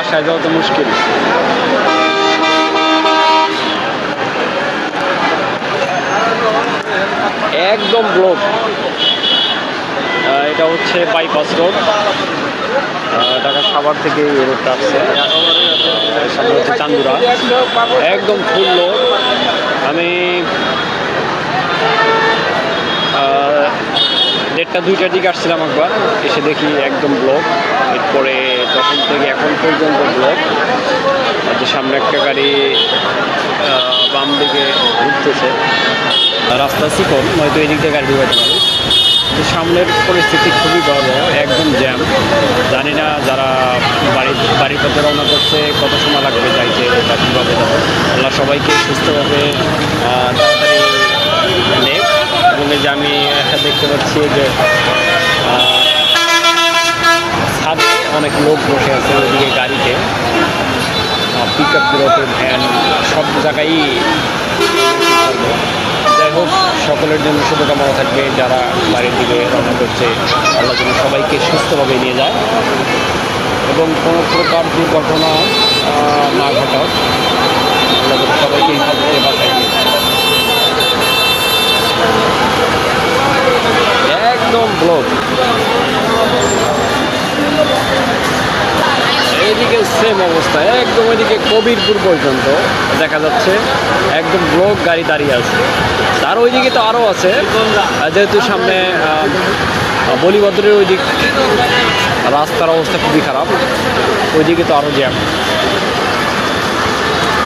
বাসায় যাওয়া তো মুশকিল। একদম ব্লক। এটা হচ্ছে বাইপাস রোড, ঢাকা সাভার থেকে এই রোডটা আসছে। সামনে হচ্ছে চান্দুরা, একদম ফুল লোড। আমি 1টা 2টার দিকে আসছিলাম একবার, এসে দেখি একদম ব্লক। এরপরে তখন থেকে এখন পর্যন্ত ব্লক। যে সামনে একটা গাড়ি বাম দিকে ঘুরতেছে, রাস্তা চিকন, হয়তো এই দিক দিয়ে গাড়ি ঢুকাইতে পারে। তো সামনের পরিস্থিতি খুবই বড়, একদম জ্যাম। জানি না যারা বাড়ির পথে রওনা করছে কত সময় লাগবে যাইতে বা কীভাবে যাবে। আল্লাহ সবাইকে সুস্থভাবে তাড়াতাড়ি নেক। এবং এই যে আমি দেখতে পাচ্ছি যে ছাদে অনেক লোক বসে আছে, ওইদিকে গাড়িতে পিক আপগুলোতে, ভ্যান, সব জায়গায়। যাই হোক, সকলের জন্য শুভকামনা থাকবে যারা বাড়ির দিকে রওনা করছে। আল্লাহ যেন সবাইকে সুস্থভাবে নিয়ে যায় এবং কোনো প্রকার দুর্ঘটনা না ঘটাও। আল্লাহ যেন সবাইকে হিফাজতে বাঁচায় নিয়ে যায়। একদম ব্লক। এইদিকে সেম অবস্থা, একদম ওইদিকে কবিরপুর পর্যন্ত দেখা যাচ্ছে একদম ব্লক, গাড়ি দাঁড়িয়ে আছে। আর ওইদিকে তো আরও আছে, যেহেতু সামনে বলিভদ্রের ওই দিক রাস্তার অবস্থা খুবই খারাপ, ওইদিকে তো আরও জ্যাম।